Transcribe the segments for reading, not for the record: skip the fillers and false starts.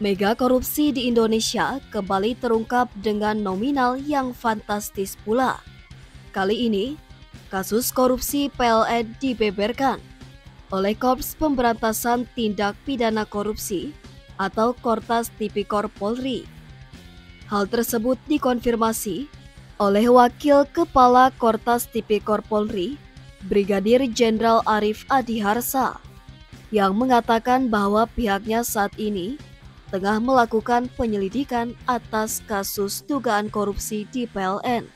Mega korupsi di Indonesia kembali terungkap dengan nominal yang fantastis pula. Kali ini, kasus korupsi PLN dibeberkan oleh Korps Pemberantasan Tindak Pidana Korupsi atau Kortas Tipikor Polri. Hal tersebut dikonfirmasi oleh Wakil Kepala Kortas Tipikor Polri, Brigadir Jenderal Arief Adiharsa, yang mengatakan bahwa pihaknya saat ini tengah melakukan penyelidikan atas kasus dugaan korupsi di PLN.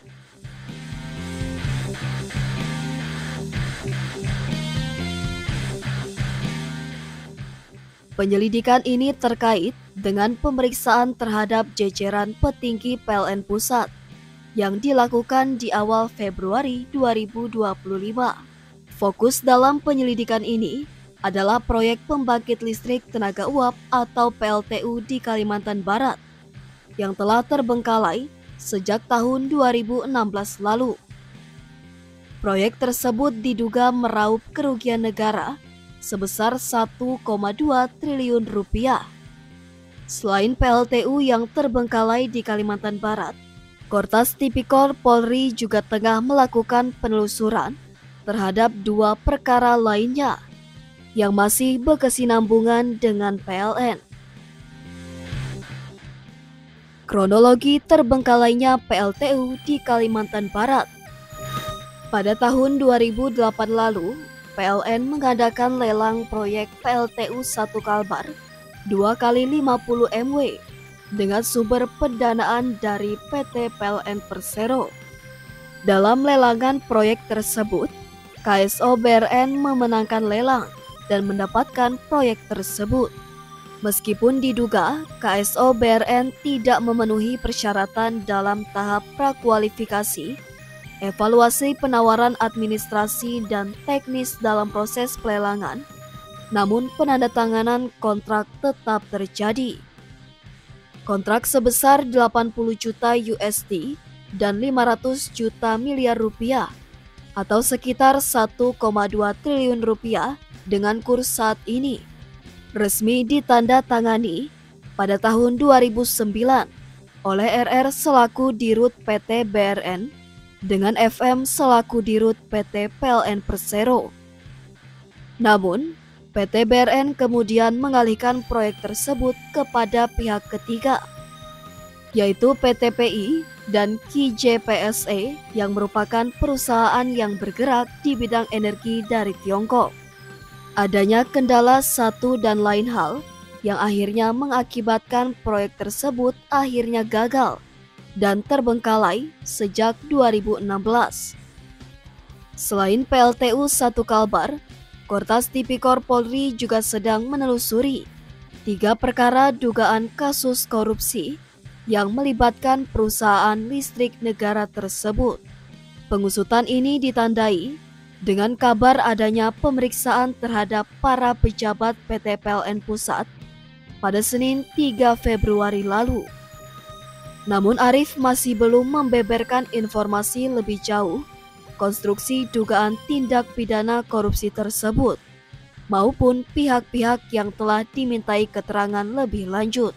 Penyelidikan ini terkait dengan pemeriksaan terhadap jajaran petinggi PLN Pusat yang dilakukan di awal Februari 2025. Fokus dalam penyelidikan ini adalah proyek pembangkit listrik tenaga uap atau PLTU di Kalimantan Barat yang telah terbengkalai sejak tahun 2016 lalu. Proyek tersebut diduga meraup kerugian negara sebesar 1,2 triliun rupiah. Selain PLTU yang terbengkalai di Kalimantan Barat, Kortas Tipikor Polri juga tengah melakukan penelusuran terhadap 2 perkara lainnya yang masih berkesinambungan dengan PLN. Kronologi terbengkalainya PLTU di Kalimantan Barat. Pada tahun 2008 lalu, PLN mengadakan lelang proyek PLTU 1 Kalbar 2 kali 50 MW dengan sumber pendanaan dari PT PLN Persero. Dalam lelangan proyek tersebut, KSO BRN memenangkan lelang dan mendapatkan proyek tersebut. Meskipun diduga KSO BRN tidak memenuhi persyaratan dalam tahap prakualifikasi, evaluasi penawaran administrasi dan teknis dalam proses pelelangan, namun penandatanganan kontrak tetap terjadi. Kontrak sebesar 80 juta USD dan 500 juta miliar rupiah atau sekitar 1,2 triliun rupiah dengan kurs saat ini resmi ditandatangani pada tahun 2009 oleh RR selaku Dirut PT BRN dengan FM selaku Dirut PT PLN Persero. Namun, PT BRN kemudian mengalihkan proyek tersebut kepada pihak ketiga, yaitu PT PI dan KIJPSE yang merupakan perusahaan yang bergerak di bidang energi dari Tiongkok. Adanya kendala satu dan lain hal yang akhirnya mengakibatkan proyek tersebut akhirnya gagal dan terbengkalai sejak 2016. Selain PLTU 1 Kalbar, Kortas Tipikor Polri juga sedang menelusuri 3 perkara dugaan kasus korupsi yang melibatkan perusahaan listrik negara tersebut. Pengusutan ini ditandai dengan kabar adanya pemeriksaan terhadap para pejabat PT PLN Pusat pada Senin 3 Februari lalu. Namun Arief masih belum membeberkan informasi lebih jauh konstruksi dugaan tindak pidana korupsi tersebut maupun pihak-pihak yang telah dimintai keterangan lebih lanjut.